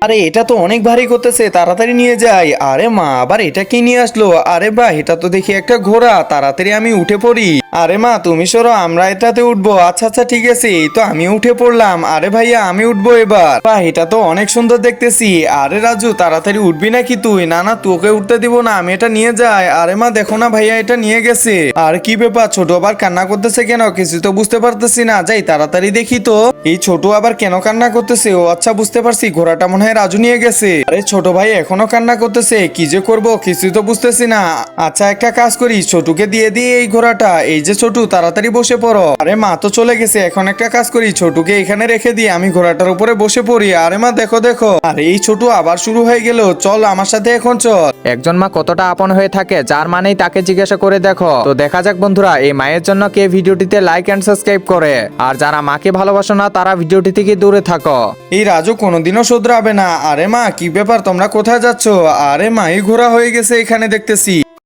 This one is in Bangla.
আরে এটা তো অনেক ভারী করতেছে, তাড়াতাড়ি নিয়ে যাই। আরে মা, আবার এটা কি নিয়ে আসলো? আরে বাহ, এটা তো দেখি একটা ঘোড়া, তাড়াতাড়ি আমি উঠে পড়ি। আরে মা তুমি সরো, আমরা এটাতে উঠবো। আচ্ছা আচ্ছা ঠিক আছে, এই তো আমি উঠে পড়লাম। আরে ভাইয়া আমি উঠবো এবার। বাহ, এটা তো অনেক সুন্দর দেখতেছি। আরে রাজু তাড়াতাড়ি উঠবি নাকি তুই? না না, তোকে উঠতে দিব না, আমি এটা নিয়ে যাই। আরে মা দেখো না, ভাইয়া এটা নিয়ে গেছে। আর কি ব্যাপার, ছোট আবার কান্না করতেছে কেন? কিছু তো বুঝতে পারতেছি না। যাই তাড়াতাড়ি দেখি তো, এই ছোট আবার কেন কান্না করতেছে। ও আচ্ছা বুঝতে পারছি, ঘোড়াটা মনে হয় রাজু নিয়ে গেছে। আরে ছোট ভাই এখনো কান্না করতেছে, কি যে করব কিছুই তো বুঝতেছি না। আচ্ছা একটা কাজ করি, ছোটুকে দিয়ে দিই এই ঘোড়াটা। এই যে ছোটু, তাড়াতাড়ি বসে পড়ো। আরে মা তো চলে গেছে, এখন একটা কাজ করি, ছোটুকে এখানে রেখে দিই, আমি ঘোড়াটার উপরে বসে পড়ি। আরে মা দেখো দেখো, আরে এই ছোটু আবার শুরু হয়ে গেল। চল আমার সাথে এখন চল। একজন মা কতটা আপন হয়ে থাকে, যার মানেই তাকে জিজ্ঞাসা করে দেখো। তো দেখা যাক বন্ধুরা, এই মায়ের জন্য কে ভিডিওটিতে লাইক এন্ড সাবস্ক্রাইব করে। আর যারা মাকে ভালোবাসো না, তারা ভিডিওটি থেকে দূরে থাকো। এই রাজু কোনোদিনও শুধরাবে না। আরে মা কি ব্যাপার, তোমরা কোথায় যাচ্ছ? আরে মা এই ঘোড়া হয়ে গেছে এখানে দেখতেছি।